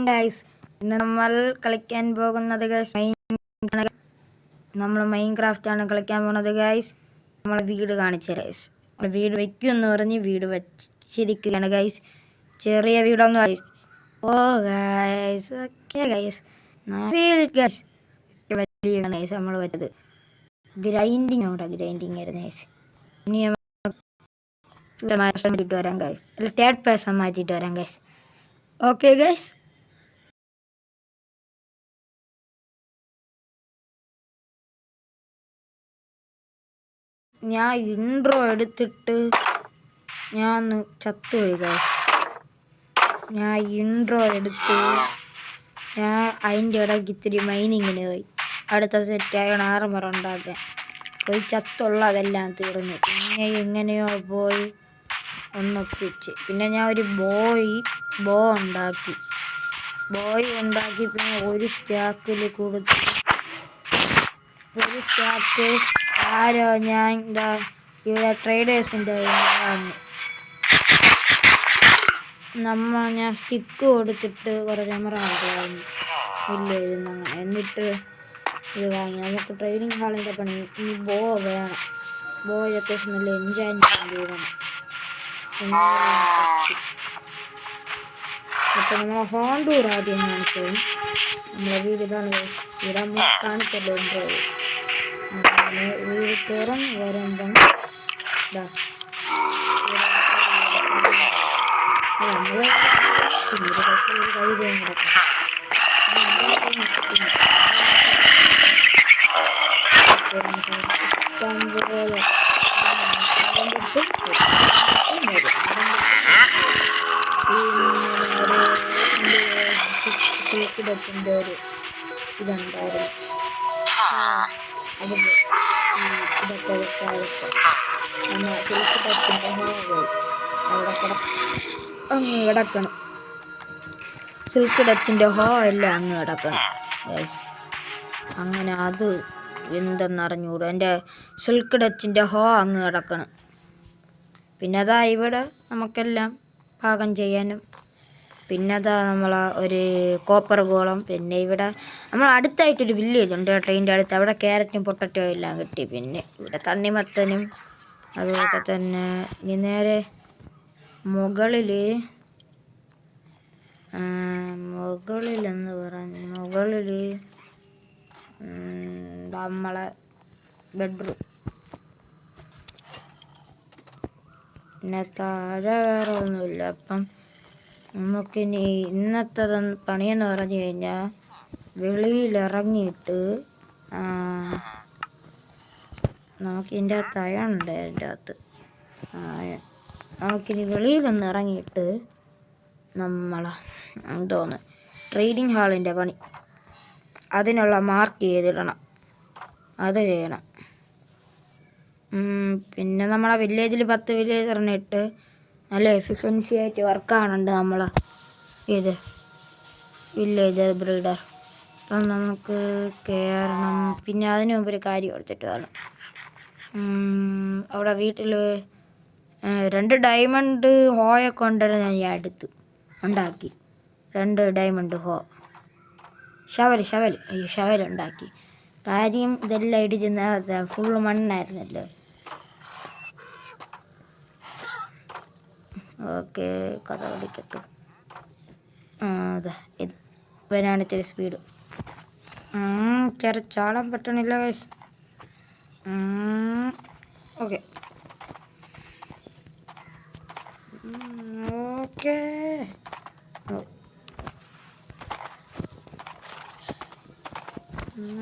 Guys, ഇന്ന് നമ്മൾ കളിക്കാൻ പോകുന്നത് നമ്മൾ മൈൻക്രാഫ്റ്റ് ആണ് കളിക്കാൻ പോകുന്നത് ഗൈസ്. നമ്മളെ വീട് കാണിച്ചു ഗൈസ്. നമ്മൾ വീട് വെക്കുമെന്ന് പറഞ്ഞ് വീട് വെച്ചിരിക്കുകയാണ് ഗൈസ്. ചെറിയ വീടൊന്നും ഗൈസ്. ഓ ഗൈസ്, ഓക്കെ ഗൈസ്, ഗൈസ് വലിയ ഗൈസ് നമ്മൾ പറ്റത് ഗ്രൈൻഡിങ് ആയിരുന്നു ഗൈസ്. ഇനി മാറ്റിയിട്ട് വരാം ഗൈസ്, തേർഡ് പേഴ്സൺ മാറ്റിയിട്ട് വരാം ഗൈസ്. ഓക്കെ ഗൈസ്, ഞാൻ ഇൻട്രോ എടുത്തിട്ട് ഞാൻ ചത്തുപോയി ഗൈസ്. ഞാൻ ഇൻട്രോ എടുത്ത് ഞാൻ അതിൻ്റെ ഇടയ്ക്ക് ഇത്തിരി മൈനിങ്ങിന് പോയി. അടുത്ത സെറ്റായാണ് ആർമർ ഉണ്ടാക്കാൻ പോയി, ചത്തുള്ളതെല്ലാം തീർന്നു. പിന്നെ എങ്ങനെയോ പോയി ഒന്നൊപ്പിച്ച് പിന്നെ ഞാൻ ഒരു ബോ ഉണ്ടാക്കി. പിന്നെ ഒരു സ്റ്റാക്കിൽ കൊടുത്ത് ഒരു സ്റ്റാക്ക് ആരോ ഞാൻ ഇവിടെ ട്രേഡേഴ്സിൻ്റെ ഞാൻ സ്റ്റിക്ക് കൊടുത്തിട്ട് കുറേ ക്യാമറ ഇല്ലായിരുന്നു. എന്നിട്ട് ഇത് വാങ്ങി. നമുക്ക് ട്രെയിനിങ് ഹാളിൻ്റെ പണി ഈ ബോ വേണം. ബോ അത്യാവശ്യം നല്ല എൻജോയ്മെൻറ്റ് ചെയ്യണം. അപ്പോൾ നമ്മൾ ഹോൺ ടൂർ ആദ്യം കാണിച്ചു. നമ്മളെ വീട് ഇതാണ്. ഇവിടെ നമ്മൾ കാണിച്ചല്ലോ എൻട്രോ. വീട് തുറന്ന് വരുമ്പം നമ്മൾ ിൻ്റെ ഒരു ഇതുണ്ടായിരുന്നു. അത് ഇതൊക്കെ അങ്ങ് കിടക്കണം. സിൽക്ക് ഡച്ചിൻ്റെ ഹോ എല്ലാം അങ്ങ് കിടക്കണം. അങ്ങനെ അത് എന്തെന്നറിഞ്ഞൂട, എൻ്റെ സിൽക്ക് ഡച്ചിൻ്റെ ഹോ അങ്ങ് കിടക്കണം. പിന്നെ അതാ ഇവിടെ നമുക്കെല്ലാം പാകം ചെയ്യാനും. പിന്നെ അതാ നമ്മളെ ഒരു കോപ്പർ ഗോളം. പിന്നെ ഇവിടെ നമ്മൾ അടുത്തായിട്ടൊരു വില്ലേജ് ഉണ്ട് ട്രെയിനിൻ്റെ അടുത്ത്. അവിടെ ക്യാരറ്റും പൊട്ടറ്റോ എല്ലാം കിട്ടി. പിന്നെ ഇവിടെ തണ്ണിമത്തനും അതുപോലെ തന്നെ ഇനി നേരെ മുകളിലെന്ന് പറഞ്ഞു മുകളിൽ നമ്മളെ ബെഡ്റൂം. പിന്നെ താഴെ വേറെ ഒന്നുമില്ല. അപ്പം നമുക്കിനി ഇന്നത്തെ പണിയെന്ന് പറഞ്ഞു കഴിഞ്ഞാൽ വെളിയിലിറങ്ങിയിട്ട് നമുക്ക് ഇതിൻ്റെ അകത്ത് അയണുണ്ട്. അതിൻ്റെ അകത്ത് നമുക്കിനി വെളിയിലൊന്ന് ഇറങ്ങിയിട്ട് എന്തോന്ന് ട്രേഡിങ് ഹാളിൻ്റെ പണി അതിനുള്ള മാർക്ക് ചെയ്തിടണം. അത് ചെയ്യണം. പിന്നെ നമ്മളെ വില്ലേജിൽ 10 വില്ലേജറിനിട്ട് നല്ല എഫിഷ്യൻസി ആയിട്ട് വർക്കാണുണ്ട് നമ്മളെ ഇത് വില്ലേജർ ബ്രീഡർ. അപ്പം നമുക്ക് കയറണം. പിന്നെ അതിന് മുമ്പ് ഒരു കാര്യം എടുത്തിട്ട് വേണം. അവിടെ വീട്ടിൽ 2 ഡയമണ്ട് ഹോയൊക്കെ കൊണ്ടുവരുന്ന ഞാൻ ഉണ്ടാക്കി. 2 ഡയമണ്ട് ഹോ ഷവൽ ഉണ്ടാക്കി. കാര്യം ഇതെല്ലാം ഇടിച്ച് ഫുള്ള് മണ്ണായിരുന്നല്ലോ. ഓക്കെ, കഥ പഠിക്കട്ടെ. അതാ ഇത് വരാണ് ഇത്തിരി സ്പീഡ്. ചാടാൻ പറ്റണില്ല guys. Okay okay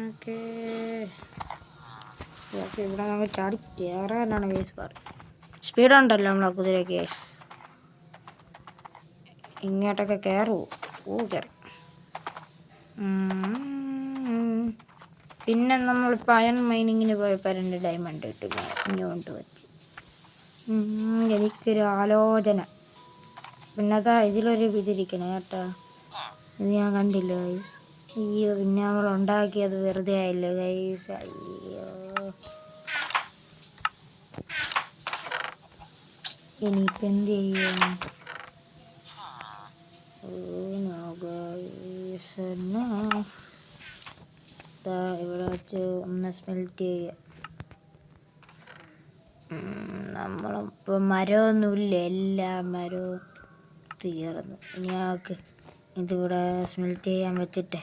okay okay ഇവിടെ നമുക്ക് ചാടി കയറാനാണ് ഗൈസ് പറയുന്നത്. സ്പീഡുണ്ടല്ലോ നമ്മളെ കുതിര കേസ്. ഇങ്ങോട്ടൊക്കെ കയറുമോ? കയറി. പിന്നെ നമ്മളിപ്പോൾ അയൺ മൈനിങ്ങിന് പോയപ്പോൾ 2 ഡയമണ്ട് ഇട്ട് ഇങ്ങോട്ട് വെച്ച്. എനിക്കൊരു ആലോചന. പിന്നെ അതാ ഇതിലൊരു ഇതിരിക്കണേ കേട്ടോ. ഇത് ഞാൻ കണ്ടില്ല ഗൈസ്. അയ്യോ, പിന്നെ നമ്മൾ ഉണ്ടാക്കിയത് വെറുതെ ആയില്ലേ ഗൈസ്. അയ്യോ, ഇനിയിപ്പോൾ എന്ത് ചെയ്യും? ഇവിടെ വെച്ച് ഒന്ന് സ്മെൽറ്റ് ചെയ്യാം. നമ്മളിപ്പോൾ മരമൊന്നുമില്ല, എല്ലാ മരവും തീർന്നു. ഇനി നമുക്ക് ഇതിവിടെ സ്മെൽറ്റ് ചെയ്യാൻ വെച്ചിട്ടേ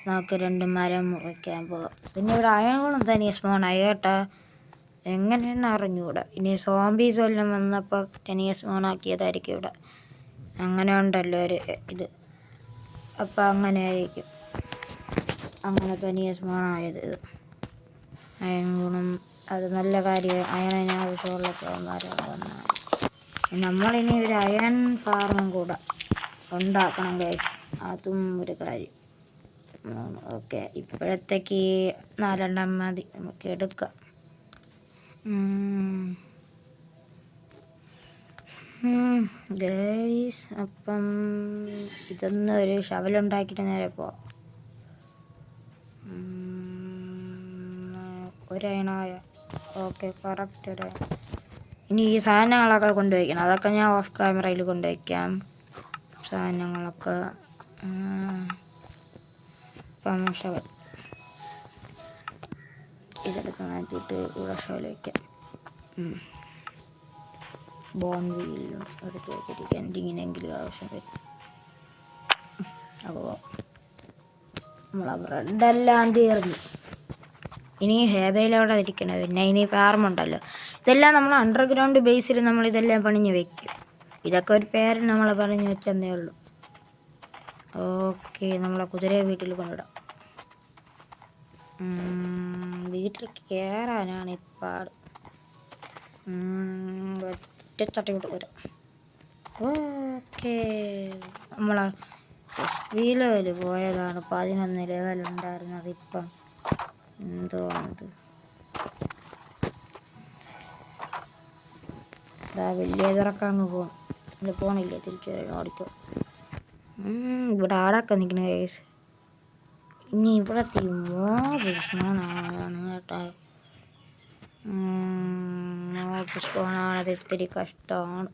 നമുക്ക് 2 മരം മുറിക്കാൻ പോകാം. പിന്നെ ഇവിടെ അയണുകളും തനിയെ സ്പോണായി കേട്ടാ, എങ്ങനെയെന്ന് അറിഞ്ഞൂടാ. ഇനി സോംബീസ് വല്ലതും വന്നപ്പോൾ തനിയെ സ്പോണാക്കിയതായിരിക്കും ഇവിടെ. അങ്ങനെ ഉണ്ടല്ലോ ഒരു ഇത്, അപ്പം അങ്ങനെ ആയിരിക്കും, അങ്ങനെ തനിയെ സ്പോണായത് ഇത്. അയണുകളും അത് നല്ല കാര്യം, അയണിന് ആവശ്യമുള്ളപ്പോൾ വന്നാൽ നമ്മളിനി ഒരു അയൺ ഫാർമും കൂടെ ഉണ്ടാക്കണം ഗൈസ്, അതും ഒരു കാര്യം. ഓക്കെ, ഇപ്പോഴത്തേക്ക് 4 മതി, നമുക്ക് എടുക്കാം. ഗൈസ്, അപ്പം ഇതൊന്നും ഒരു ഷവലുണ്ടാക്കിയിട്ട് നേരെ പോവാം. ഒരയണായ ഓക്കെ, കറക്റ്റ് ഒരു. ഇനി ഈ സാധനങ്ങളൊക്കെ കൊണ്ടുവയ്ക്കണം, അതൊക്കെ ഞാൻ ഓഫ് ക്യാമറയിൽ കൊണ്ടുവയ്ക്കാം. സാധനങ്ങളൊക്കെ ഷവൽ ഇതെടുത്ത് മാറ്റിയിട്ട് ഇവിടെ ഷവൽ വയ്ക്കാം. ബോൺ വീലും എടുത്ത് വെച്ചിരിക്കാൻ എന്തിങ്ങനെയെങ്കിലും ആവശ്യം വരും. അപ്പോൾ നമ്മളെ ബ്രെഡെല്ലാം തീർന്നു. ഇനി ഹേബയിലവിടെ ഇരിക്കണം. പിന്നെ ഇനി ഫാർമുണ്ടല്ലോ, ഇതെല്ലാം നമ്മൾ അണ്ടർഗ്രൗണ്ട് ബേസിൽ നമ്മളിതെല്ലാം പണിഞ്ഞ് വെക്കും. ഇതൊക്കെ ഒരു പേര് നമ്മൾ പണിഞ്ഞ് വെച്ചെന്നേ ഉള്ളൂ. ഓക്കെ, നമ്മളെ കുതിരയെ വീട്ടിൽ കൊണ്ടിടാം. വീട്ടിൽ കയറാനാണ് ഇപ്പാട്. ഒറ്റ തട്ടിവിട്ട് വരാം. ഓക്കെ, നമ്മളെ ലെവൽ പോയതാണ്. 11 ലെവലുണ്ടായിരുന്നത്, ഇപ്പം എന്തോന്നത് വലിയ തിറക്കങ്ങ് പോകണം. ഇത് പോണില്ലേ, തിരിച്ചു വരാൻ ഓടിക്കോ. ഇവിടെ ആടൊക്കെ നിൽക്കുന്ന കേസ്. ഇനി ഇവിടെ സ്പോണാണ് കേട്ടോ. സ്പോണാണത് ഇത്തിരി കഷ്ടമാണ്.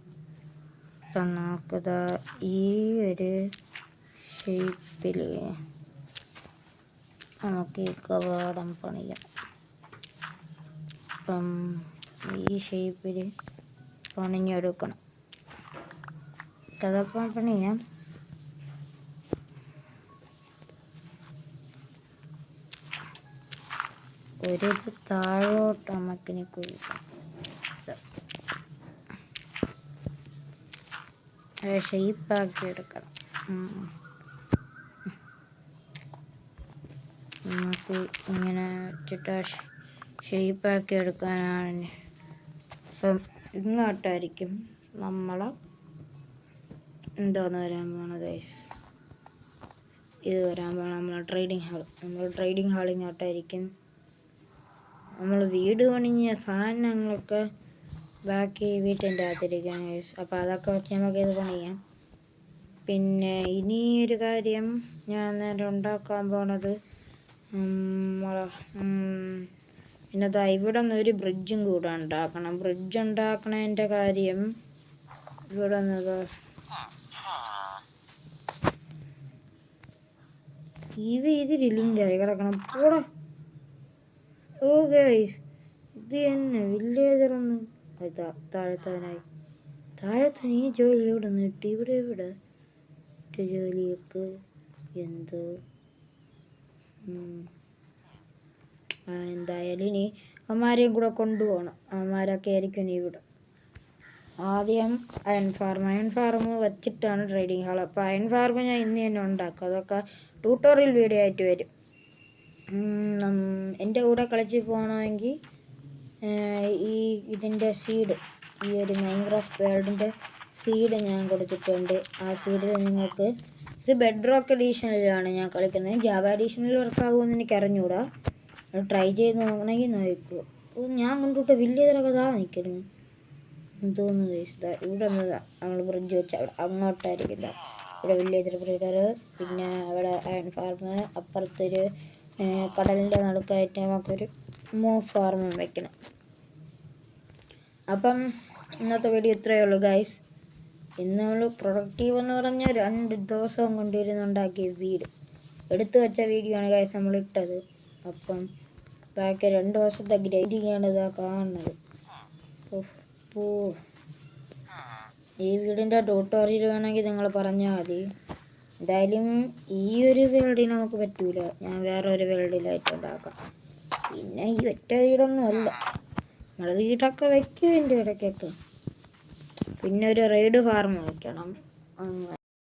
ഇപ്പം നമുക്കിത് ഈ ഒരു ഷേപ്പിൽ നമുക്ക് ഈ കവാടം പണിയാം. അപ്പം ഈ ഷേപ്പിൽ പണിഞ്ഞെടുക്കണം. കഥപ്പം പണിയാം. ഒരു താഴോട്ട് നമുക്കിനി കൊടുക്കാം. ഷെയ്പ്പാക്കി എടുക്കണം. നമുക്ക് ഇങ്ങനെ വെച്ചിട്ട് ഷെയ്പ്പാക്കി എടുക്കാനാണ്. അപ്പം ഇങ്ങോട്ടായിരിക്കും നമ്മൾ എന്തോന്ന് വരാൻ പോണത് ഗൈസ്. ഇത് വരാൻ പോകണം നമ്മളെ ട്രേഡിങ് ഹാൾ. നമ്മൾ ട്രേഡിങ് ഹാൾ ഇങ്ങോട്ടായിരിക്കും. നമ്മൾ വീട് പണിഞ്ഞ സാധനങ്ങളൊക്കെ ബാക്കി വീട്ടിൻ്റെ അകത്തിരിക്കുകയാണ് ഗൈസ്. അപ്പോൾ അതൊക്കെ വെച്ച് നമുക്കിത് പണിയാം. പിന്നെ ഇനിയൊരു കാര്യം ഞാൻ നേരെ ഉണ്ടാക്കാൻ പോണത്, പിന്നെതാ ഇവിടെ നിന്ന് ഒരു ബ്രിഡ്ജും കൂടെ ഉണ്ടാക്കണം. ബ്രിഡ്ജ് ഉണ്ടാക്കണതിൻ്റെ കാര്യം ഇവിടെ നിന്ന് ഇതിൽ ലിങ്കായി കിടക്കണം. പോടാ. ഓ ഗൈസ്, ഇത് തന്നെ വില്ലേജറൊന്നും താഴത്താനായി. താഴത്തിന് ഈ ജോലി ഇവിടെ കിട്ടി. ഇവിടെ ജോലിയൊക്കെ എന്തോ. എന്തായാലും ഇനി അവന്മാരെയും കൂടെ കൊണ്ടുപോകണം. അവന്മാരൊക്കെ ആയിരിക്കും ഇനി ഇവിടെ. ആദ്യം അയൺ ഫാർം വെച്ചിട്ടാണ് ട്രേഡിങ് ഹാൾ. അപ്പോൾ അയൺ ഫാർം ഞാൻ ഇന്ന് തന്നെ ഉണ്ടാക്കും. അതൊക്കെ ട്യൂട്ടോറിയൽ വീഡിയോ ആയിട്ട് വരും. എൻ്റെ കൂടെ കളിച്ച് പോകണമെങ്കിൽ ഇതിൻ്റെ സീഡ്, ഈ ഒരു മൈൻക്രാഫ്റ്റ് വേൾഡിൻ്റെ സീഡ് ഞാൻ കൊടുത്തിട്ടുണ്ട്. ആ സീഡിൽ നിങ്ങൾക്ക്, ഇത് ബെഡ് റോക്ക് എഡീഷനിലാണ് ഞാൻ കളിക്കുന്നത്. ജാവ എഡീഷനിൽ വർക്കാകുമെന്ന് എനിക്ക് അറിഞ്ഞൂടാ. ട്രൈ ചെയ്ത് നോക്കണമെങ്കിൽ നോക്കുക. ഞാൻ കൊണ്ടുവിട്ട് വലിയ തിരക്കഥാ നിൽക്കുന്നു എന്തോന്ന് ചോദിച്ചതാ. ഇവിടെ നിന്നതാ നമ്മൾ ബ്രിഡ്ജ് വെച്ച അവിടെ അങ്ങോട്ടായിരിക്കില്ല. ഇവിടെ വില്ലേജർ ബ്രീഡർ, പിന്നെ അവിടെ അയൺ ഫാർം, അപ്പുറത്തൊരു കടലിൻ്റെ നടുക്കായിട്ട് നമുക്കൊരു ഫാർമും വെക്കണം. അപ്പം ഇന്നത്തെ വീഡിയോ ഇത്രയേ ഉള്ളൂ ഗൈസ്. ഇന്ന് നമ്മൾ പ്രൊഡക്റ്റീവ് എന്ന് പറഞ്ഞാൽ 2 ദിവസം കൊണ്ടിരുന്നുണ്ടാക്കിയ വീട് എടുത്തു വെച്ച വീഡിയോ ആണ് ഗൈസ് നമ്മൾ ഇട്ടത്. അപ്പം ബാക്കി 2 ദിവസത്തെ ഗ്രൈൻഡിങ് ആണ് ഇതാ കാണുന്നത്. ഈ വീടിൻ്റെ ട്യൂട്ടോറിയൽ വേണമെങ്കിൽ നിങ്ങൾ പറഞ്ഞാൽ മതി. എന്തായാലും ഈ ഒരു വേൾഡിൽ നമുക്ക് പറ്റൂല, ഞാൻ വേറെ ഒരു വേൾഡിലായിട്ട് ഉണ്ടാക്കാം. പിന്നെ ഈ ഒറ്റ വീടൊന്നും അല്ല, നമ്മൾ വീടൊക്കെ വയ്ക്കും എൻ്റെ ഇടയ്ക്കൊക്കെ. പിന്നെ ഒരു റെയ്ഡ് ഫാർം വയ്ക്കണം.